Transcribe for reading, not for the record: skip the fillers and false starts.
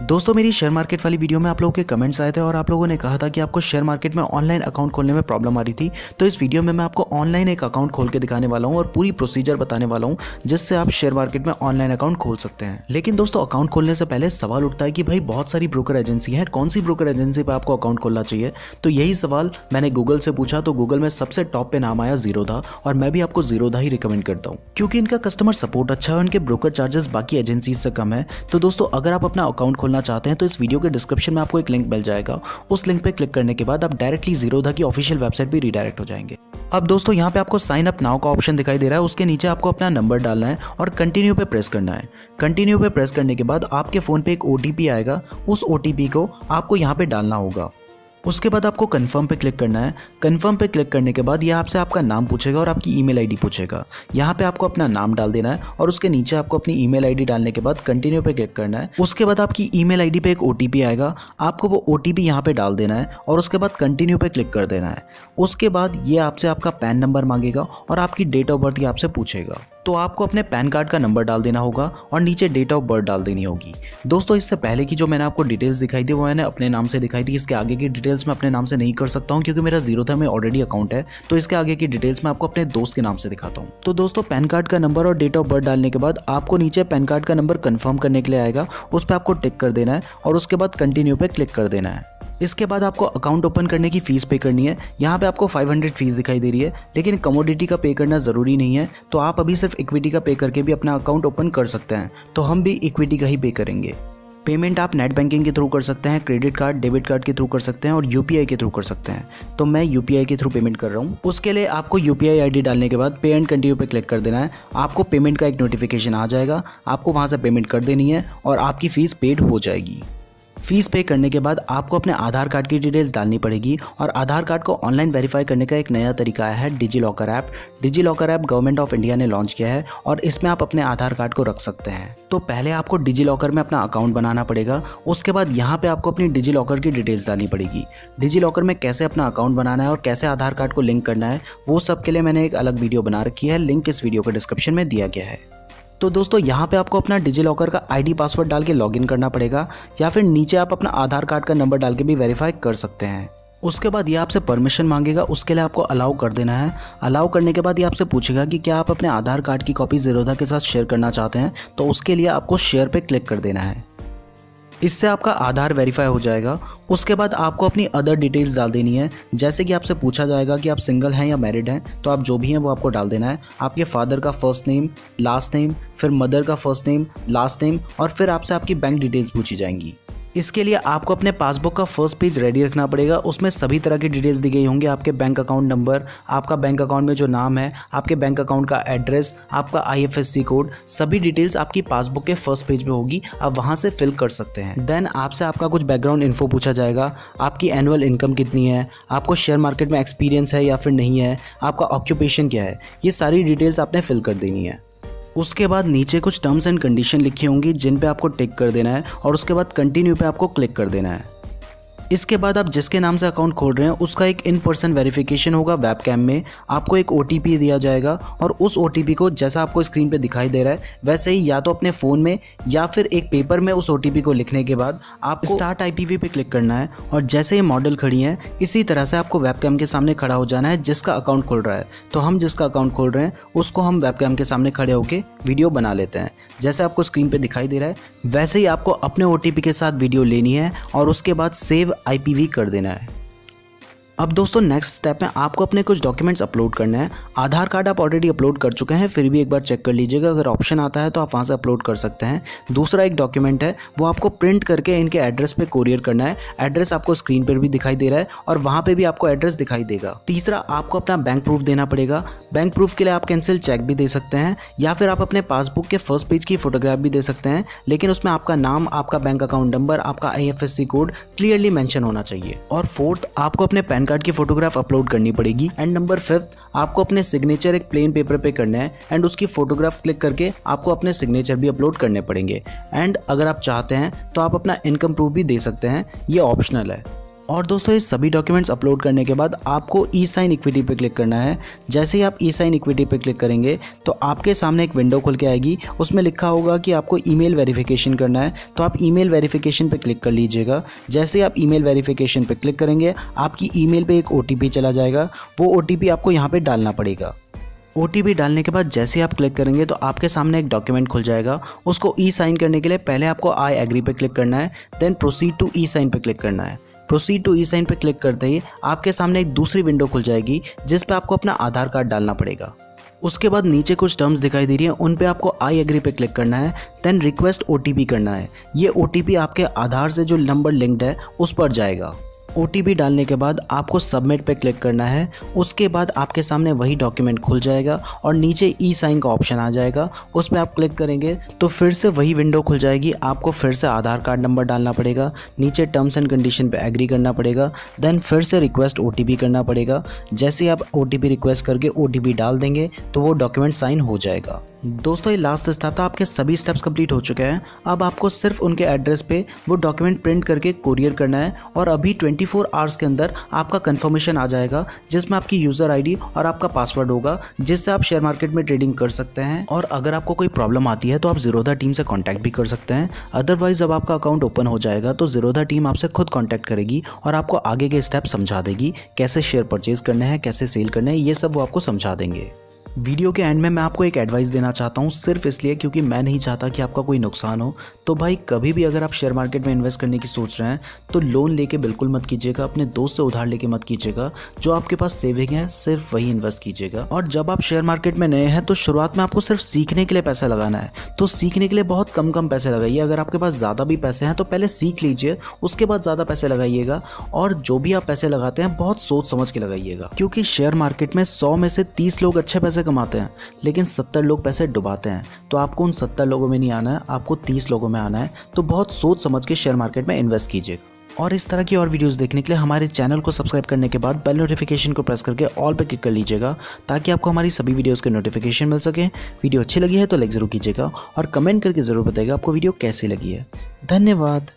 दोस्तों मेरी share market वाली वीडियो में आप लोगों के कमेंट्स आए थे और आप लोगों ने कहा था कि आपको शेयर मार्केट में ऑनलाइन अकाउंट खोलने में प्रॉब्लम आ रही थी। तो इस वीडियो में मैं आपको ऑनलाइन एक अकाउंट खोल के दिखाने वाला हूं और पूरी प्रोसीजर बताने वाला हूं जिससे आप शेयर मार्केट में ऑनलाइन अकाउंट खोल सकते हैं। लेकिन दोस्तों अकाउंट खोलने से पहले सवाल उठता है कि भाई बहुत सारी ब्रोकर एजेंसी है, कौन सी ब्रोकर एजेंसी पर आपको अकाउंट खोलना चाहिए। तो यही सवाल मैंने गूगल से पूछा तो गूगल में सबसे टॉप पे नाम आया ज़ीरोधा और मैं भी आपको ज़ीरोधा ही रिकमेंड करता हूँ क्योंकि इनका कस्टमर सपोर्ट अच्छा है और इनके ब्रोकर चार्जेस बाकी एजेंसीज से कम है। तो दोस्तों अगर आप अपना अकाउंट खोलना चाहते हैं तो इस वीडियो के डिस्क्रिप्शन में आपको एक लिंक मिल जाएगा। उस लिंक पे क्लिक करने के बाद आप डायरेक्टली ज़ीरोधा की ऑफिशियल वेबसाइट पे रिडायरेक्ट हो जाएंगे। अब दोस्तों यहाँ पे आपको साइन अप नाउ का ऑप्शन दिखाई दे रहा है, उसके नीचे आपको अपना नंबर डालना है और कंटिन्यू पे प्रेस करना है। कंटिन्यू पे प्रेस करने के बाद आपके फ़ोन पे एक OTP आएगा, उस OTP को आपको यहाँ पे डालना होगा। उसके बाद आपको कंफर्म पे क्लिक करना है। कंफर्म पे क्लिक करने के बाद यह आपसे आपका नाम पूछेगा और आपकी ईमेल आईडी पूछेगा। यहाँ पे आपको अपना नाम डाल देना है और उसके नीचे आपको अपनी ईमेल आईडी डालने के बाद कंटिन्यू पे क्लिक करना है। उसके बाद आपकी ईमेल आईडी पे एक OTP आएगा, आपको वो OTP यहाँ पे डाल देना है और उसके बाद कंटिन्यू पे क्लिक कर देना है। उसके बाद ये आपसे आपका पैन नंबर मांगेगा और आपकी डेट ऑफ बर्थ ये आपसे पूछेगा। तो आपको अपने पैन कार्ड का नंबर डाल देना होगा और नीचे डेट ऑफ बर्थ डाल देनी होगी। दोस्तों इससे पहले की जो मैंने आपको डिटेल्स दिखाई थी वो मैंने अपने नाम से दिखाई थी। इसके आगे की डिटेल्स मैं अपने नाम से नहीं कर सकता हूँ क्योंकि मेरा ज़ीरोधा में ऑलरेडी अकाउंट है। तो इसके आगे की डिटेल्स मैं आपको अपने दोस्त के नाम से दिखाता हूँ। तो दोस्तों पैन कार्ड का नंबर और डेट ऑफ बर्थ डालने के बाद आपको नीचे पैन कार्ड का नंबर कन्फर्म करने के लिए आएगा, उस पर आपको टिक कर देना है और उसके बाद कंटिन्यू पे क्लिक कर देना है। इसके बाद आपको अकाउंट ओपन करने की फ़ीस पे करनी है। यहाँ पे आपको 500 फीस दिखाई दे रही है, लेकिन कमोडिटी का पे करना ज़रूरी नहीं है। तो आप अभी सिर्फ इक्विटी का पे करके भी अपना अकाउंट ओपन कर सकते हैं। तो हम भी इक्विटी का ही पे करेंगे। पेमेंट आप नेट बैंकिंग के थ्रू कर सकते हैं, क्रेडिट कार्ड, डेबिट कार्ड के थ्रू कर सकते हैं और UPI के थ्रू कर सकते हैं। तो मैं UPI के थ्रू पेमेंट कर रहा हूँ। उसके लिए आपको UPI ID डालने के बाद पे एंड कंटिन्यू पे क्लिक कर देना है। आपको पेमेंट का एक नोटिफिकेशन आ जाएगा, आपको वहाँ से पेमेंट कर देनी है और आपकी फ़ीस पेड हो जाएगी। फीस पे करने के बाद आपको अपने आधार कार्ड की डिटेल्स डालनी पड़ेगी और आधार कार्ड को ऑनलाइन वेरीफाई करने का एक नया तरीका आया है, DigiLocker app. DigiLocker app government of India ने लॉन्च किया है और इसमें आप अपने आधार कार्ड को रख सकते हैं। तो पहले आपको डिजी लॉकर में अपना अकाउंट बनाना पड़ेगा। उसके बाद यहाँ पे आपको अपनी डिजी लॉकर की डिटेल्स डालनी पड़ेगी। डिजी लॉकर में कैसे अपना अकाउंट बनाना है और कैसे आधार कार्ड को लिंक करना है वो सब के लिए मैंने एक अलग वीडियो बना रखी है, लिंक इस वीडियो के डिस्क्रिप्शन में दिया गया है। तो दोस्तों यहाँ पे आपको अपना डिजी लॉकर का ID पासवर्ड डाल के लॉगिन करना पड़ेगा या फिर नीचे आप अपना आधार कार्ड का नंबर डाल के भी वेरीफाई कर सकते हैं। उसके बाद ये आपसे परमिशन मांगेगा, उसके लिए आपको अलाउ कर देना है। अलाउ करने के बाद ये आपसे पूछेगा कि क्या आप अपने आधार कार्ड की कॉपी ज़ीरोधा के साथ शेयर करना चाहते हैं। तो उसके लिए आपको शेयर पे क्लिक कर देना है। इससे आपका आधार वेरीफाई हो जाएगा। उसके बाद आपको अपनी अदर डिटेल्स डाल देनी है, जैसे कि आपसे पूछा जाएगा कि आप सिंगल हैं या मैरिड हैं। तो आप जो भी हैं वो आपको डाल देना है। आपके फादर का फर्स्ट नेम, लास्ट नेम, फिर मदर का फर्स्ट नेम, लास्ट नेम और फिर आपसे आपकी बैंक डिटेल्स पूछी जाएंगी। इसके लिए आपको अपने पासबुक का फर्स्ट पेज रेडी रखना पड़ेगा। उसमें सभी तरह की डिटेल्स दी गई होंगी, आपके बैंक अकाउंट नंबर, आपका बैंक अकाउंट में जो नाम है, आपके बैंक अकाउंट का एड्रेस, आपका IFSC कोड, सभी डिटेल्स आपकी पासबुक के फर्स्ट पेज में होगी। आप वहां से फिल कर सकते हैं। देन आपसे आपका कुछ बैकग्राउंड इन्फो पूछा जाएगा, आपकी एनुअल इनकम कितनी है, आपको शेयर मार्केट में एक्सपीरियंस है या फिर नहीं है, आपका ऑक्यूपेशन क्या है, ये सारी डिटेल्स आपने फिल कर देनी है। उसके बाद नीचे कुछ टर्म्स एंड कंडीशन लिखी होंगी जिन पे आपको टिक कर देना है और उसके बाद कंटिन्यू पे आपको क्लिक कर देना है। इसके बाद आप जिसके नाम से अकाउंट खोल रहे हैं उसका एक इन पर्सन वेरिफिकेशन होगा वेब कैम में। आपको एक OTP दिया जाएगा और उस OTP को जैसा आपको स्क्रीन पे दिखाई दे रहा है वैसे ही या तो अपने फ़ोन में या फिर एक पेपर में उस OTP को लिखने के बाद आपको स्टार्ट IPV पे क्लिक करना है और जैसे ये मॉडल खड़ी हैं इसी तरह से आपको वेब कैम के सामने खड़ा हो जाना है जिसका अकाउंट खोल रहा है। तो हम जिसका अकाउंट खोल रहे हैं उसको हम वेब कैम के सामने खड़े होकर वीडियो बना लेते हैं। जैसे आपको स्क्रीन पर दिखाई दे रहा है वैसे ही आपको अपने OTP के साथ वीडियो लेनी है और उसके बाद सेव IPV कर देना है। अब दोस्तों नेक्स्ट स्टेप में आपको अपने कुछ डॉक्यूमेंट्स अपलोड करना है। आधार कार्ड आप ऑलरेडी अपलोड कर चुके हैं, फिर भी एक बार चेक कर लीजिएगा, अगर ऑप्शन आता है तो आप वहाँ से अपलोड कर सकते हैं। दूसरा एक डॉक्यूमेंट है वो आपको प्रिंट करके इनके एड्रेस पे कोरियर करना है। एड्रेस आपको स्क्रीन पर भी दिखाई दे रहा है और वहाँ पे भी आपको एड्रेस दिखाई देगा। तीसरा आपको अपना बैंक प्रूफ देना पड़ेगा। बैंक प्रूफ के लिए आप कैंसिल चेक भी दे सकते हैं या फिर आप अपने पासबुक के फर्स्ट पेज की फोटोग्राफ भी दे सकते हैं, लेकिन उसमें आपका नाम, आपका बैंक अकाउंट नंबर, आपका IFSC कोड क्लियरली मेंशन होना चाहिए। और फोर्थ आपको अपने पैन कार्ड की फोटोग्राफ अपलोड करनी पड़ेगी। एंड नंबर 5 आपको अपने सिग्नेचर एक प्लेन पेपर पे करना है एंड उसकी फोटोग्राफ क्लिक करके आपको अपने सिग्नेचर भी अपलोड करने पड़ेंगे। एंड अगर आप चाहते हैं तो आप अपना इनकम प्रूफ भी दे सकते हैं, ये ऑप्शनल है। और दोस्तों ये सभी डॉक्यूमेंट्स अपलोड करने के बाद आपको ई साइन इक्विटी पे क्लिक करना है। जैसे ही आप ई साइन इक्विटी पे क्लिक करेंगे तो आपके सामने एक विंडो खुल के आएगी। उसमें लिखा होगा कि आपको ईमेल वेरिफिकेशन करना है, तो आप ईमेल वेरिफिकेशन पे क्लिक कर लीजिएगा। जैसे ही आप ईमेल वेरिफिकेशन पे क्लिक करेंगे आपकी ईमेल पे एक OTP चला जाएगा। वो OTP आपको यहाँ पे डालना पड़ेगा। OTP डालने के बाद जैसे ही आप क्लिक करेंगे तो आपके सामने एक डॉक्यूमेंट खुल जाएगा। उसको ई साइन करने के लिए पहले आपको आई एग्री पे क्लिक करना है, then proceed to e sign पे क्लिक करना है। प्रोसीड टू ई साइन पे क्लिक करते ही आपके सामने एक दूसरी विंडो खुल जाएगी जिस पे आपको अपना आधार कार्ड डालना पड़ेगा। उसके बाद नीचे कुछ टर्म्स दिखाई दे रही हैं, उन पे आपको आई एग्री पे क्लिक करना है, देन रिक्वेस्ट OTP करना है। ये OTP आपके आधार से जो नंबर लिंक्ड है उस पर जाएगा। OTP डालने के बाद आपको सबमिट पे क्लिक करना है। उसके बाद आपके सामने वही डॉक्यूमेंट खुल जाएगा और नीचे ई साइन का ऑप्शन आ जाएगा। उस पर आप क्लिक करेंगे तो फिर से वही विंडो खुल जाएगी। आपको फिर से आधार कार्ड नंबर डालना पड़ेगा, नीचे टर्म्स एंड कंडीशन पे एग्री करना पड़ेगा, देन फिर से रिक्वेस्ट OTP करना पड़ेगा। जैसे आप OTP रिक्वेस्ट करके OTP डाल देंगे तो वो डॉक्यूमेंट साइन हो जाएगा। दोस्तों ये लास्ट स्टेप था, आपके सभी स्टेप्स कंप्लीट हो चुके हैं। अब आपको सिर्फ उनके एड्रेस पे वो डॉक्यूमेंट प्रिंट करके कोरियर करना है और अभी 24 आवर्स के अंदर आपका कंफर्मेशन आ जाएगा जिसमें आपकी यूज़र ID और आपका पासवर्ड होगा, जिससे आप शेयर मार्केट में ट्रेडिंग कर सकते हैं। और अगर आपको कोई प्रॉब्लम आती है तो आप ज़ीरोधा टीम से कॉन्टैक्ट भी कर सकते हैं। अदरवाइज जब आपका अकाउंट ओपन हो जाएगा तो ज़ीरोधा टीम आपसे खुद कॉन्टैक्ट करेगी और आपको आगे के स्टेप समझा देगी, कैसे शेयर परचेज करने हैं, कैसे सेल करने हैं, ये सब वो आपको समझा देंगे। वीडियो के एंड में मैं आपको एक एडवाइस देना चाहता हूँ, सिर्फ इसलिए क्योंकि मैं नहीं चाहता कि आपका कोई नुकसान हो। तो भाई कभी भी अगर आप शेयर मार्केट में इन्वेस्ट करने की सोच रहे हैं तो लोन लेके बिल्कुल मत कीजिएगा, अपने दोस्त से उधार लेके मत कीजिएगा। जो आपके पास सेविंग है सिर्फ वही इन्वेस्ट कीजिएगा। और जब आप शेयर मार्केट में नए हैं तो शुरुआत में आपको सिर्फ सीखने के लिए पैसा लगाना है, तो सीखने के लिए बहुत कम पैसे लगाइए। अगर आपके पास ज़्यादा भी पैसे हैं तो पहले सीख लीजिए, उसके बाद ज़्यादा पैसे लगाइएगा। और जो भी आप पैसे लगाते हैं बहुत सोच समझ के लगाइएगा, क्योंकि शेयर मार्केट में 100 में से 30 लोग अच्छे पैसे कमाते हैं लेकिन 70 लोग पैसे डुबाते हैं। तो आपको उन 70 लोगों में नहीं आना है, आपको 30 लोगों में आना है। तो बहुत सोच समझ के शेयर मार्केट में इन्वेस्ट कीजिए। और इस तरह की और वीडियोस देखने के लिए हमारे चैनल को सब्सक्राइब करने के बाद बेल नोटिफिकेशन को प्रेस करके ऑल पे क्लिक कर लीजिएगा, ताकि आपको हमारी सभी वीडियोस के नोटिफिकेशन मिल सके। वीडियो अच्छी लगी है तो लाइक ज़रूर कीजिएगा और कमेंट करके ज़रूर बताइएगा आपको वीडियो कैसी लगी है। धन्यवाद।